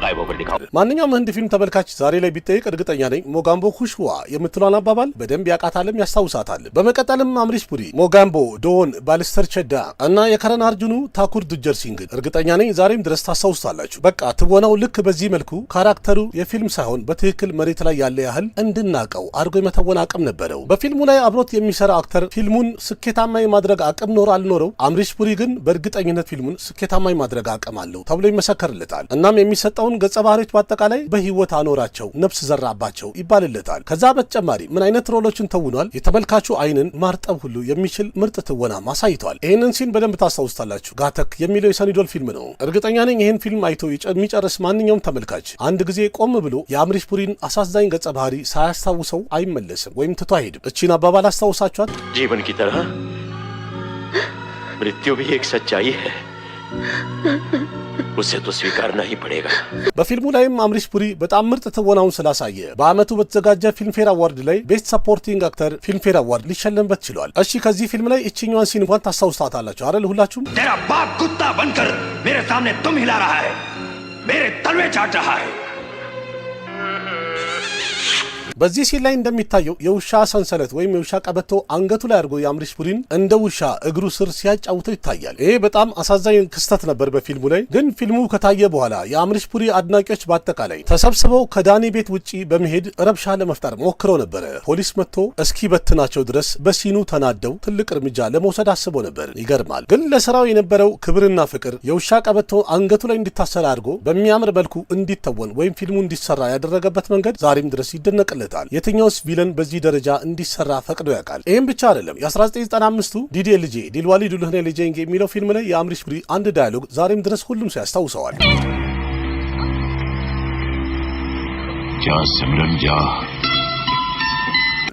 गायबों पर दिखाओ। ማንኛውም ህንድ ፊልም ተመልካች ዛሬ ላይ ቢጠይቅ እርግጠኛ ነኝ ሞጋምቦ ሁሽዋ የምትሏን አባባል በደንብ ያቃታልም ያስታውሳታል። በመቀጠልም አምሪሽ ፑሪ፣ ሞጋምቦ፣ ዶን፣ ባልስተር ቸዳ እና የከረን አርጁኑ ታኩር ዱጀር ሲንግን እርግጠኛ ነኝ ዛሬም ድረስ ታስታውሳላችሁ። በቃ ትወናው ልክ በዚህ መልኩ ካራክተሩ የፊልም ሳይሆን በትክክል መሬት ላይ ያለ ያህል እንድናቀው አድርጎ የመተወን አቅም ነበረው። በፊልሙ ላይ አብሮት የሚሰራ አክተር ፊልሙን ስኬታማ የማድረግ አቅም ኖር አልኖረው፣ አምሪሽ ፑሪ ግን በእርግጠኝነት ፊልሙን ስኬታማ የማድረግ አቅም አለው ተብሎ ይመሰከርለታል። እናም የሚሰጠውን ገጸ ባህሪዎች በአጠቃላይ በህይወት አኖራቸው፣ ነፍስ ዘራባቸው ይባልለታል። ከዛ በተጨማሪ ምን አይነት ሮሎችን ተውኗል? የተመልካቹ አይንን ማርጠብ ሁሉ የሚችል ምርጥ ትወና ማሳይቷል። ይህንን ሲን በደንብ ታስታውስታላችሁ። ጋተክ የሚለው የሰኒዶል ፊልም ነው። እርግጠኛ ነኝ ይህን ፊልም አይቶ የሚጨርስ ማንኛውም ተመልካች አንድ ጊዜ ቆም ብሎ የአምሪሽ ፑሪን አሳዛኝ ገጸ ባህሪ ሳያስታውሰው አይመለስም ወይም ትቶ አይሄድም። እቺን አባባል አስታውሳችኋል? जीवन की तरह मृत्यु भी एक सच्चाई है, उसे तो स्वीकारना ही पड़ेगा। በፊልሙ ላይም አምሪሽ ፑሪ በጣም ምርጥ ትወናውን ስላሳየ በአመቱ በተዘጋጀ ፊልምፌር አዋርድ ላይ ቤስት ሰፖርቲንግ አክተር ፊልምፌር አዋርድ ሊሸለምበት ችሏል። እሺ ከዚህ ፊልም ላይ እቺኛዋን ሲን እንኳን ታስታውስታላችሁ አይደል? ሁላችሁም तेरा बाप कुत्ता बनकर मेरे सामने तुम हिला रहा है, मेरे तलवे चाट रहा है। በዚህ ሲን ላይ እንደሚታየው የውሻ ሰንሰለት ወይም የውሻ ቀበቶ አንገቱ ላይ አድርጎ የአምሪሽ ፑሪን እንደ ውሻ እግሩ ስር ሲያጫውተው ይታያል። ይሄ በጣም አሳዛኝ ክስተት ነበር በፊልሙ ላይ። ግን ፊልሙ ከታየ በኋላ የአምሪሽ ፑሪ አድናቂዎች በአጠቃላይ ተሰብስበው ከዳኒ ቤት ውጪ በመሄድ ረብሻ ለመፍጠር ሞክረው ነበረ። ፖሊስ መጥቶ እስኪ በትናቸው ድረስ በሲኑ ተናደው ትልቅ እርምጃ ለመውሰድ አስቦ ነበር። ይገርማል። ግን ለስራው የነበረው ክብርና ፍቅር የውሻ ቀበቶ አንገቱ ላይ እንዲታሰር አድርጎ በሚያምር መልኩ እንዲተወን ወይም ፊልሙ እንዲሰራ ያደረገበት መንገድ ዛሬም ድረስ ይደነቅልታል። የትኛውስ ቪለን በዚህ ደረጃ እንዲሰራ ፈቅዶ ያውቃል? ይህም ብቻ አይደለም። የ1995ቱ ዲዴ ልጄ ዲልዋሊ ዱልህኔ ልጄንጌ የሚለው ፊልም ላይ የአምሪሽ ፑሪ አንድ ዳያሎግ ዛሬም ድረስ ሁሉም ሰው ያስታውሰዋል። जा सिमरन जा,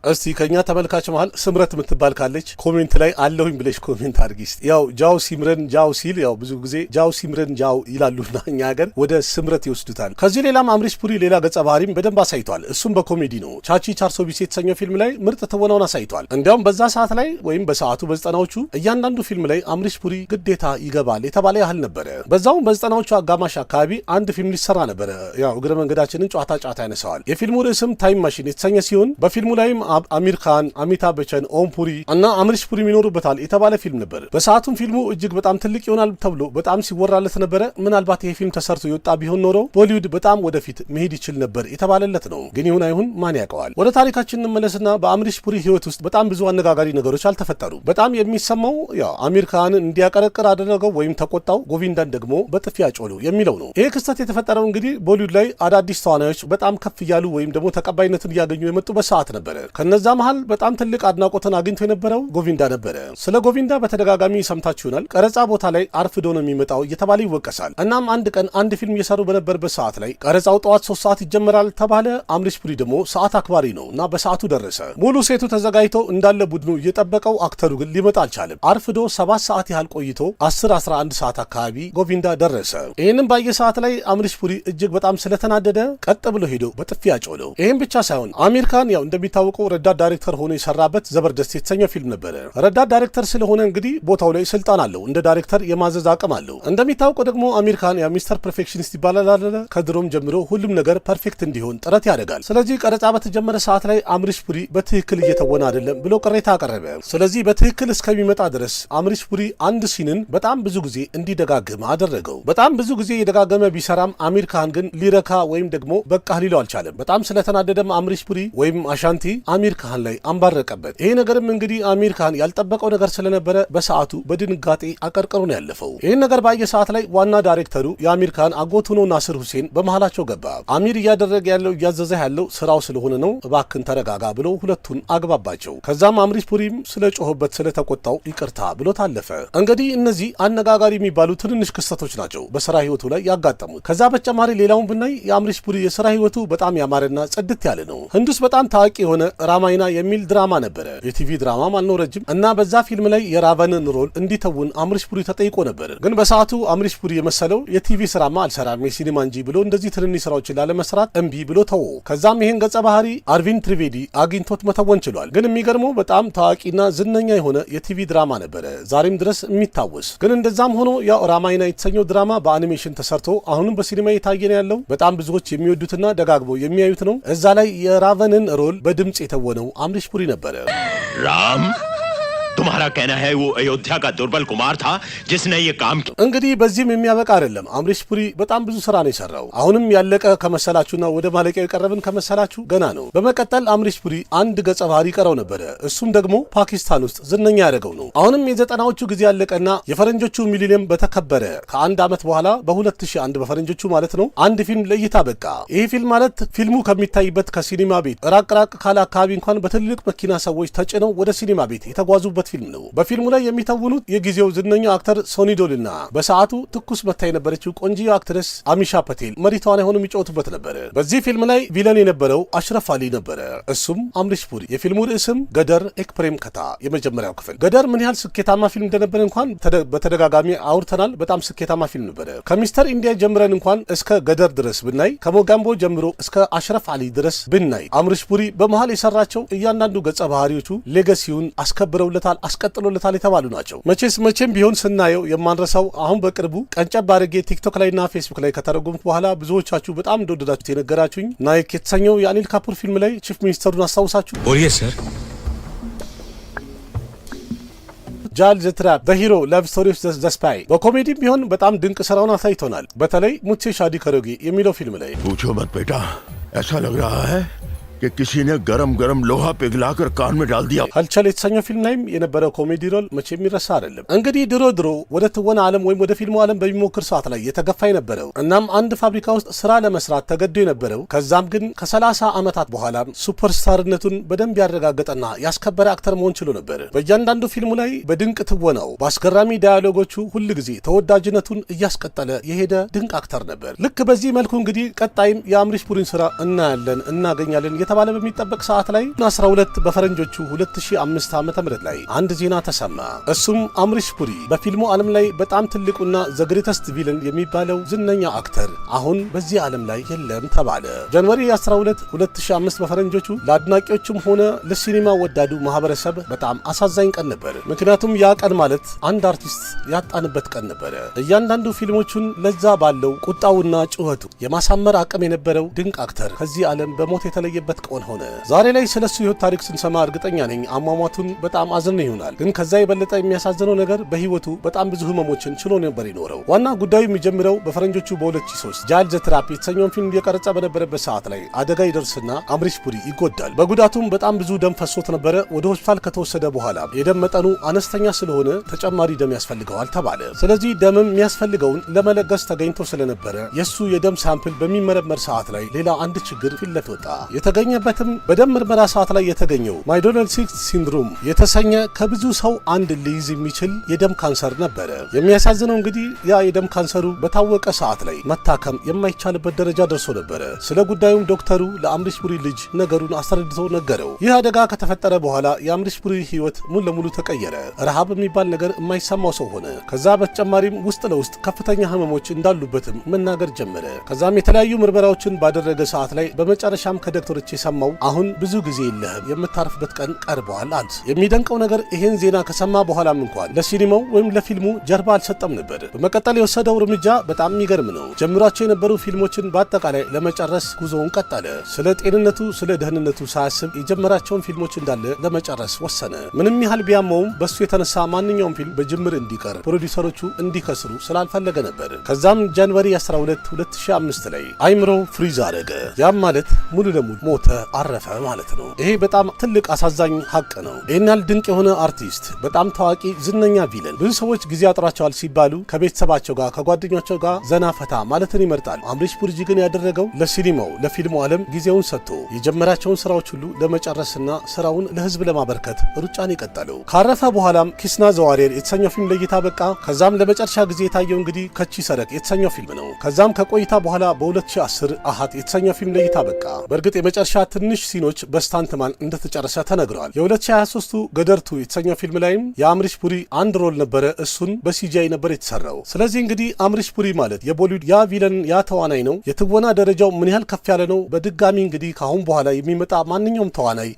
እስቲ ከኛ ተመልካች መሃል ስምረት የምትባል ካለች ኮሜንት ላይ አለሁኝ ብለሽ ኮሜንት አድርጊ። ያው ጃው ሲምረን ጃው ሲል ያው ብዙ ጊዜ ጃው ሲምረን ጃው ይላሉና እኛ ሀገር ወደ ስምረት ይወስዱታል። ከዚህ ሌላም አምሪሽ ፑሪ ሌላ ገጸ ባህሪም በደንብ አሳይቷል። እሱም በኮሜዲ ነው። ቻቺ ቻርሶቢስ የተሰኘው ፊልም ላይ ምርጥ ትወናውን አሳይቷል። እንዲያውም በዛ ሰዓት ላይ ወይም በሰዓቱ በዘጠናዎቹ እያንዳንዱ ፊልም ላይ አምሪሽ ፑሪ ግዴታ ይገባል የተባለ ያህል ነበረ። በዛውም በዘጠናዎቹ አጋማሽ አካባቢ አንድ ፊልም ሊሰራ ነበረ። ያው እግረ መንገዳችንን ጨዋታ ያነሳዋል። የፊልሙ ርዕስም ታይም ማሽን የተሰኘ ሲሆን በፊልሙ ላይም አሚር ካን፣ አሚታብ በቸን፣ ኦም ፑሪ እና አምሪሽ ፑሪ ይኖሩበታል የተባለ ፊልም ነበር። በሰዓቱም ፊልሙ እጅግ በጣም ትልቅ ይሆናል ተብሎ በጣም ሲወራለት ነበረ። ምናልባት ይሄ ፊልም ተሰርቶ የወጣ ቢሆን ኖሮ ቦሊውድ በጣም ወደፊት መሄድ ይችል ነበር የተባለለት ነው። ግን ይሁን አይሁን ማን ያውቀዋል። ወደ ታሪካችን እንመለስና በአምሪሽ ፑሪ ህይወት ውስጥ በጣም ብዙ አነጋጋሪ ነገሮች አልተፈጠሩም። በጣም የሚሰማው ያው አሚር ካን እንዲያቀረቅር አደረገው ወይም ተቆጣው፣ ጎቪንዳን ደግሞ በጥፊ አጮሉ የሚለው ነው። ይሄ ክስተት የተፈጠረው እንግዲህ ቦሊውድ ላይ አዳዲስ ተዋናዮች በጣም ከፍ እያሉ ወይም ደግሞ ተቀባይነትን እያገኙ የመጡበት ሰዓት ነበረ። ከነዛ መሃል በጣም ትልቅ አድናቆትን አግኝቶ የነበረው ጎቪንዳ ነበረ። ስለ ጎቪንዳ በተደጋጋሚ ሰምታችሁ ይሆናል። ቀረጻ ቦታ ላይ አርፍዶ ነው የሚመጣው እየተባለ ይወቀሳል። እናም አንድ ቀን አንድ ፊልም እየሰሩ በነበረበት ሰዓት ላይ ቀረጻው ጠዋት 3 ሰዓት ይጀምራል ተባለ። አምሪሽ ፑሪ ደግሞ ሰዓት አክባሪ ነው እና በሰዓቱ ደረሰ። ሙሉ ሴቱ ተዘጋጅቶ እንዳለ ቡድኑ እየጠበቀው፣ አክተሩ ግን ሊመጣ አልቻለም። አርፍዶ 7 ሰዓት ያህል ቆይቶ 10-11 ሰዓት አካባቢ ጎቪንዳ ደረሰ። ይህንም ባየ ሰዓት ላይ አምሪሽ ፑሪ እጅግ በጣም ስለተናደደ ቀጥ ብሎ ሄዶ በጥፊ ያጮለው። ይህም ብቻ ሳይሆን አሚር ካን ያው እንደሚታወቀው ረዳት ዳይሬክተር ሆኖ የሰራበት ዘበርደስት የተሰኘው ፊልም ነበረ። ረዳት ዳይሬክተር ስለሆነ እንግዲህ ቦታው ላይ ስልጣን አለው፣ እንደ ዳይሬክተር የማዘዝ አቅም አለው። እንደሚታወቀው ደግሞ አሚር ካን ያው ሚስተር ፐርፌክሽኒስት ይባላል አይደለ? ከድሮም ጀምሮ ሁሉም ነገር ፐርፌክት እንዲሆን ጥረት ያደርጋል። ስለዚህ ቀረጻ በተጀመረ ሰዓት ላይ አምሪሽ ፑሪ በትክክል እየተወነ አይደለም ብሎ ቅሬታ አቀረበ። ስለዚህ በትክክል እስከሚመጣ ድረስ አምሪሽ ፑሪ አንድ ሲንን በጣም ብዙ ጊዜ እንዲደጋግም አደረገው። በጣም ብዙ ጊዜ የደጋገመ ቢሰራም አሚር ካን ግን ሊረካ ወይም ደግሞ በቃ ሊለው አልቻለም። በጣም ስለተናደደም አምሪሽ ፑሪ ወይም አሻንቲ አሚር ካን ላይ አንባረቀበት። ይሄ ነገርም እንግዲህ አሚር ካን ያልጠበቀው ነገር ስለነበረ በሰዓቱ በድንጋጤ አቀርቅሮ ነው ያለፈው። ይህን ነገር ባየ ሰዓት ላይ ዋና ዳይሬክተሩ የአሚር ካን አጎቱ ነው ናስር ሁሴን በመሃላቸው ገባ። አሚር እያደረገ ያለው እያዘዘ ያለው ስራው ስለሆነ ነው፣ እባክን ተረጋጋ ብሎ ሁለቱን አግባባቸው። ከዛም አምሪሽ ፑሪም ስለ ጮህበት ስለተቆጣው ይቅርታ ብሎ ታለፈ። እንግዲህ እነዚህ አነጋጋሪ የሚባሉ ትንንሽ ክስተቶች ናቸው በስራ ህይወቱ ላይ ያጋጠሙት። ከዛ በተጨማሪ ሌላውን ብናይ የአምሪሽ ፑሪ የስራ ህይወቱ በጣም ያማረና ጽድት ያለ ነው። ህንድ ውስጥ በጣም ታዋቂ የሆነ ራማይና የሚል ድራማ ነበረ። የቲቪ ድራማ ማልነው ረጅም እና በዛ ፊልም ላይ የራቨንን ሮል እንዲተውን አምሪሽ ፑሪ ተጠይቆ ነበር። ግን በሰዓቱ አምሪሽ ፑሪ የመሰለው የቲቪ ስራማ አልሰራም የሲኒማ እንጂ ብሎ እንደዚህ ትንንሽ ስራዎችን ላለመስራት እምቢ ብሎ ተወ። ከዛም ይሄን ገጸ ባህሪ አርቪን ትሪቬዲ አግኝቶት መተወን ችሏል። ግን የሚገርመው በጣም ታዋቂና ዝነኛ የሆነ የቲቪ ድራማ ነበረ ዛሬም ድረስ የሚታወስ። ግን እንደዛም ሆኖ ያው ራማይና የተሰኘው ድራማ በአኒሜሽን ተሰርቶ አሁንም በሲኒማ የታየ ነው ያለው። በጣም ብዙዎች የሚወዱትና ደጋግበው የሚያዩት ነው። እዛ ላይ የራቨንን ሮል በድምጽ የተወነው አምሪሽ ፑሪ ነበረ። राम तुम्हारा कहना है वो अयोध्या का दुर्बल कुमार था जिसने ये काम किया? እንግዲህ በዚህም የሚያበቃ አይደለም። አምሪሽ ፑሪ በጣም ብዙ ስራ ነው የሰራው። አሁንም ያለቀ ከመሰላችሁና ወደ ማለቂያው የቀረብን ከመሰላችሁ ገና ነው። በመቀጠል አምሪሽ ፑሪ አንድ ገጸ ባህሪ ቀረው ነበረ። እሱም ደግሞ ፓኪስታን ውስጥ ዝነኛ ያደረገው ነው። አሁንም የዘጠናዎቹ ጊዜ ያለቀና የፈረንጆቹ ሚሊኒየም በተከበረ ከአንድ ዓመት በኋላ በ2001 በፈረንጆቹ ማለት ነው አንድ ፊልም ለእይታ በቃ። ይህ ፊልም ማለት ፊልሙ ከሚታይበት ከሲኒማ ቤት ራቅ ካለ አካባቢ እንኳን በትልቅ መኪና ሰዎች ተጭነው ወደ ሲኒማ ቤት የተጓዙበት ፊልም ነው። በፊልሙ ላይ የሚተውኑት የጊዜው ዝነኛ አክተር ሶኒ ዶልና በሰዓቱ ትኩስ መታ የነበረችው ቆንጂዮ አክትረስ አሚሻ ፐቴል መሪ ተዋናይ ሆነው የሚጫወቱበት ነበር። በዚህ ፊልም ላይ ቪለን የነበረው አሽረፍ አሊ ነበረ፣ እሱም አምሪሽ ፑሪ። የፊልሙ ርዕስም ገደር ኤክ ፕሬም ከታ የመጀመሪያው ክፍል። ገደር ምን ያህል ስኬታማ ፊልም እንደነበረ እንኳን በተደጋጋሚ አውርተናል። በጣም ስኬታማ ፊልም ነበረ። ከሚስተር ኢንዲያ ጀምረን እንኳን እስከ ገደር ድረስ ብናይ፣ ከሞጋምቦ ጀምሮ እስከ አሽረፍ አሊ ድረስ ብናይ አምሪሽ ፑሪ በመሃል የሰራቸው እያንዳንዱ ገጸ ባህሪዎቹ ሌጋሲውን አስከብረውለታል፣ አስቀጥሎለታል የተባሉ ናቸው። መቼም ቢሆን ስናየው የማንረሳው አሁን በቅርቡ ቀንጨብ አድርጌ ቲክቶክ ላይና ፌስቡክ ላይ ከተረጎምኩት በኋላ ብዙዎቻችሁ በጣም እንደወደዳችሁት የነገራችሁኝ ናይክ የተሰኘው የአኒል ካፑር ፊልም ላይ ቺፍ ሚኒስተሩን አስታውሳችሁ? ጃል ዘ ትራፕ ዘ ሂሮ ላቭ ስቶሪ ኦፍ ዘ ስፓይ በኮሜዲም ቢሆን በጣም ድንቅ ስራውን አሳይቶናል። በተለይ ሙझसे शादी करोगी የሚለው ፊልም ላይ पूछो मत बेटा, ऐसा लग रहा है कि किसी ने गरम गरम लोहा पिघलाकर कान में डाल दिया। हलचल የተሰኘው ፊልም ላይም የነበረው ኮሜዲ ሮል መቼም የሚረሳ አይደለም። እንግዲህ ድሮ ወደ ትወና ዓለም ወይም ወደ ፊልሙ ዓለም በሚሞክር ሰዓት ላይ የተገፋ የነበረው እናም አንድ ፋብሪካ ውስጥ ስራ ለመስራት ተገዶ የነበረው ከዛም ግን ከ30 ዓመታት በኋላ ሱፐርስታርነቱን በደንብ ያረጋገጠና ያስከበረ አክተር መሆን ችሎ ነበር። በእያንዳንዱ ፊልሙ ላይ በድንቅ ትወናው በአስገራሚ ዳያሎጎቹ ሁልጊዜ ተወዳጅነቱን እያስቀጠለ የሄደ ድንቅ አክተር ነበር። ልክ በዚህ መልኩ እንግዲህ ቀጣይም የአምሪሽ ፑሪን ስራ እናያለን እናገኛለን እየተባለ በሚጠበቅ ሰዓት ላይ 12 በፈረንጆቹ 2005 ዓ.ም ላይ አንድ ዜና ተሰማ። እሱም አምሪሽ ፑሪ በፊልሙ ዓለም ላይ በጣም ትልቁና ዘ ግሬተስት ቪለን የሚባለው ዝነኛ አክተር አሁን በዚህ ዓለም ላይ የለም ተባለ። ጃንዋሪ 12 2005 በፈረንጆቹ ለአድናቂዎችም ሆነ ለሲኒማ ወዳዱ ማህበረሰብ በጣም አሳዛኝ ቀን ነበር። ምክንያቱም ያ ቀን ማለት አንድ አርቲስት ያጣንበት ቀን ነበር። እያንዳንዱ ፊልሞቹን ለዛ ባለው ቁጣውና ጩኸቱ የማሳመር አቅም የነበረው ድንቅ አክተር ከዚህ ዓለም በሞት የተለየበት ቀን ሆነ። ዛሬ ላይ ስለሱ ህይወት ታሪክ ስንሰማ እርግጠኛ ነኝ አሟሟቱን በጣም አዝነን ይሆናል። ግን ከዛ የበለጠ የሚያሳዝነው ነገር በህይወቱ በጣም ብዙ ህመሞችን ችሎ ነበር ይኖረው። ዋና ጉዳዩ የሚጀምረው በፈረንጆቹ በ2003 ጃል ዘ ትራፕ የተሰኘውን ፊልም እየቀረጸ በነበረበት ሰዓት ላይ አደጋ ይደርስና አምሪሽ ፑሪ ይጎዳል። በጉዳቱም በጣም ብዙ ደም ፈሶት ነበረ። ወደ ሆስፒታል ከተወሰደ በኋላ የደም መጠኑ አነስተኛ ስለሆነ ተጨማሪ ደም ያስፈልገዋል ተባለ። ስለዚህ ደምም የሚያስፈልገውን ለመለገስ ተገኝቶ ስለነበረ የሱ የደም ሳምፕል በሚመረመር ሰዓት ላይ ሌላ አንድ ችግር ፊት ለፊት ወጣ። የተገኘበትም በደም ምርመራ ሰዓት ላይ የተገኘው ማይዶነል 6 ሲንድሮም የተሰኘ ከብዙ ሰው አንድ ሊይዝ የሚችል የደም ካንሰር ነበረ። የሚያሳዝነው እንግዲህ ያ የደም ካንሰሩ በታወቀ ሰዓት ላይ መታከም የማይቻልበት ደረጃ ደርሶ ነበረ። ስለ ጉዳዩም ዶክተሩ ለአምሪሽ ፑሪ ልጅ ነገሩን አስረድቶ ነገረው። ይህ አደጋ ከተፈጠረ በኋላ የአምሪሽ ፑሪ ህይወት ሙሉ ለሙሉ ተቀየረ። ረሃብ የሚባል ነገር የማይሰማው ሰው ሆነ። ከዛ በተጨማሪም ውስጥ ለውስጥ ከፍተኛ ህመሞች እንዳሉበትም መናገር ጀመረ። ከዛም የተለያዩ ምርመራዎችን ባደረገ ሰዓት ላይ በመጨረሻም ከዶክተሮች የሰማው አሁን ብዙ ጊዜ የለህም፣ የምታርፍበት ቀን ቀርበዋል አሉት። የሚደንቀው ነገር ይሄን ዜና ከሰማ በኋላም እንኳን ለሲኒማው ወይም ለፊልሙ ጀርባ አልሰጠም ነበር። በመቀጠል የወሰደው እርምጃ በጣም የሚገርም ነው። ጀምሯቸው የነበሩ ፊልሞችን በአጠቃላይ ለመጨረስ ጉዞውን ቀጠለ። ስለ ጤንነቱ፣ ስለ ደህንነቱ ሳያስብ የጀመራቸውን ፊልሞች እንዳለ ለመጨረስ ወሰነ። ምንም ያህል ቢያመውም በሱ የተነሳ ማንኛውም ፊልም በጅምር እንዲቀር ፕሮዲውሰሮቹ እንዲከስሩ ስላልፈለገ ነበር። ከዛም ጃንዋሪ 12 2005 ላይ አይምሮ ፍሪዝ አደረገ። ያም ማለት ሙሉ ለሙሉ ሞተ፣ አረፈ ማለት ነው። ይሄ በጣም ትልቅ አሳዛኝ ሀቅ ነው። ይህን ያህል ድንቅ የሆነ አርቲስት፣ በጣም ታዋቂ ዝነኛ ቪለን ብዙ ሰዎች ጊዜ አጥሯቸዋል ሲባሉ ከቤተሰባቸው ጋር ከጓደኞቻቸው ጋር ዘና ፈታ ማለትን ይመርጣሉ። አምሪሽ ፑሪ ግን ያደረገው ለሲኒማው ለፊልሙ ዓለም ጊዜውን ሰጥቶ የጀመራቸውን ስራዎች ሁሉ ለመጨረስና ስራውን ለህዝብ ለማበርከት ሩጫን የቀጠለው። ካረፈ በኋላም ኪስና ዘዋሪር የተሰኘው ፊልም ለእይታ በቃ። ከዛም ለመጨረሻ ጊዜ የታየው እንግዲህ ከቺ ሰረቅ የተሰኘው ፊልም ነው። ከዛም ከቆይታ በኋላ በ2010 አሃት የተሰኘው ፊልም ለእይታ በቃ። በእርግጥ የመጨረሻ ትንሽ ሲኖች በስታንትማን እንደተጨረሰ ተነግረዋል። የ2023 ገደርቱ የተሰኘው ፊልም ላይም የአምሪሽ ፑሪ አንድ ሮል ነበረ። እሱን በሲጂአይ ነበር የተሰራው። ስለዚህ እንግዲህ አምሪሽ ፑሪ ማለት የቦሊውድ ያ ቪለን ያ ተዋናይ ነው። የትወና ደረጃው ምን ያህል ከፍ ያለ ነው። በድጋሚ እንግዲህ ካሁን በኋላ የሚመጣ ማንኛውም ተዋናይ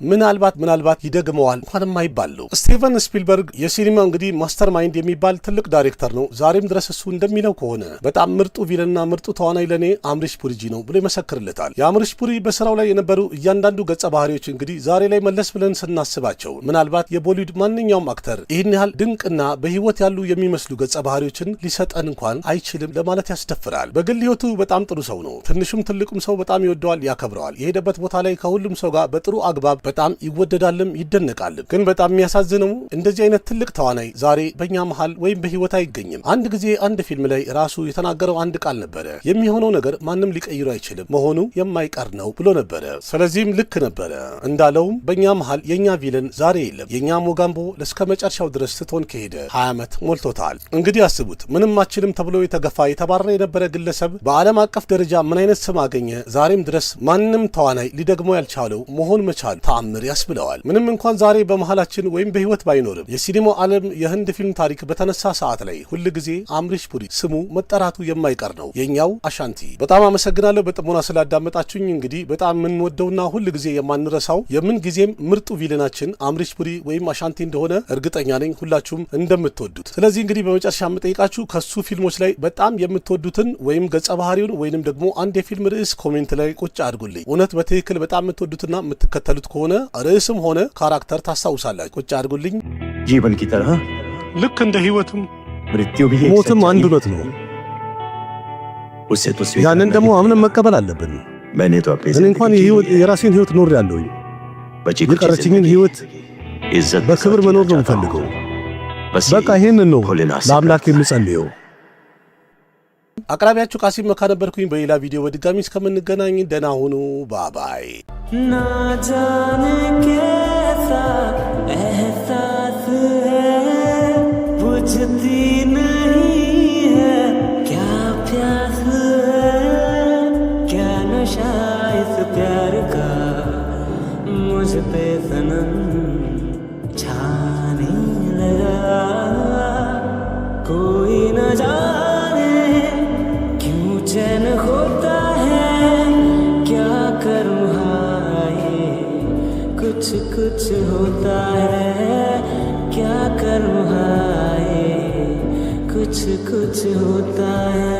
ምናልባት ይደግመዋል እንኳን የማይባለው። ስቲቨን ስፒልበርግ የሲኒማ እንግዲህ ማስተር ማይንድ የሚባል ትልቅ ዳይሬክተር ነው። ዛሬም ድረስ እሱ እንደሚለው ከሆነ በጣም ምርጡ ቪለንና ምርጡ ተዋናይ ለኔ አምሪሽ ፑሪ ነው ብሎ ይመሰክርለታል። የአምሪሽ ፑሪ በስራው ላይ የነበሩ እያንዳንዱ ገጸ ባህሪዎች እንግዲህ ዛሬ ላይ መለስ ብለን ስናስባቸው ምናልባት የቦሊውድ ማንኛውም አክተር ይህን ያህል ድንቅና በህይወት ያሉ የሚመስሉ ገጸ ባህሪዎችን ሊሰጠን እንኳን አይችልም ለማለት ያስደፍራል። በግል ህይወቱ በጣም ጥሩ ሰው ነው። ትንሹም ትልቁም ሰው በጣም ይወደዋል፣ ያከብረዋል። የሄደበት ቦታ ላይ ከሁሉም ሰው ጋር በጥሩ አግባብ በጣም ይወደዳልም ይደነቃልም። ግን በጣም የሚያሳዝነው እንደዚህ አይነት ትልቅ ተዋናይ ዛሬ በእኛ መሃል ወይም በህይወት አይገኝም። አንድ ጊዜ አንድ ፊልም ላይ ራሱ የተናገረው አንድ ቃል ነበረ። የሚሆነው ነገር ማንም ሊቀይሩ አይችልም፣ መሆኑ የማይቀር ነው ብሎ ነበረ። ስለዚህም ልክ ነበረ። እንዳለውም በእኛ መሃል የእኛ ቪለን ዛሬ የለም። የእኛ ሞጋምቦ ለስከ መጨረሻው ድረስ ስትሆን ከሄደ 20 ዓመት ሞልቶታል። እንግዲህ አስቡት፣ ምንም አችልም ተብሎ የተገፋ የተባረረ የነበረ ግለሰብ በዓለም አቀፍ ደረጃ ምን አይነት ስም አገኘ? ዛሬም ድረስ ማንም ተዋናይ ሊደግመው ያልቻለው መሆን መቻል ተአምር ያስብለዋል። ምንም እንኳን ዛሬ በመሃላችን ወይም በህይወት ባይኖርም የሲኒማው ዓለም የህንድ ፊልም ታሪክ በተነሳ ሰዓት ላይ ሁል ጊዜ አምሪሽ ፑሪ ስሙ መጠራቱ የማይቀር ነው። የኛው አሻንቲ። በጣም አመሰግናለሁ በጥሞና ስላዳመጣችሁኝ። እንግዲህ በጣም የምንወደውና ሁል ጊዜ የማንረሳው የምን ጊዜም ምርጡ ቪለናችን አምሪሽ ፑሪ ወይም አሻንቲ እንደሆነ እርግጠኛ ነኝ ሁላችሁም እንደምትወዱት። ስለዚህ እንግዲህ በመጨረሻ የምጠይቃችሁ ከሱ ፊልሞች ላይ በጣም የምትወዱትን ወይም ገጸ ባህሪውን ወይንም ደግሞ አንድ የፊልም ርዕስ ኮሜንት ላይ ቁጭ አድርጉልኝ። እውነት በትክክል በጣም የምትወዱትና የምትከተሉት ከሆነ ርዕስም ሆነ ካራክተር ታስታውሳላችሁ። ቁጭ አድርጉልኝ። जीवन की तरह ልክ እንደ ህይወትም मृत्यु भी ሞትም አንድ እውነት ነው። उससे तो ያንን ደግሞ አምነን መቀበል አለብን። मैंने तो अपनी እኔ እንኳን የራሴን ህይወት ኖር ያለሁኝ बची የቀረችኝን ህይወት इज्जत በክብር መኖር ነው የምፈልገው። በቃ ይሄንን ነው ለአምላክ የምጸልየው። አቅራቢያችሁ ቃሲም መካ ነበርኩኝ። በሌላ ቪዲዮ በድጋሚ እስከምንገናኝ ደህና ሁኑ። ባባይ ना जाने कैसा एहसास है बुझती नहीं है क्या प्यास है क्या नशा इस प्यार का होता है, क्या करूँ हाय, कुछ कुछ होता है।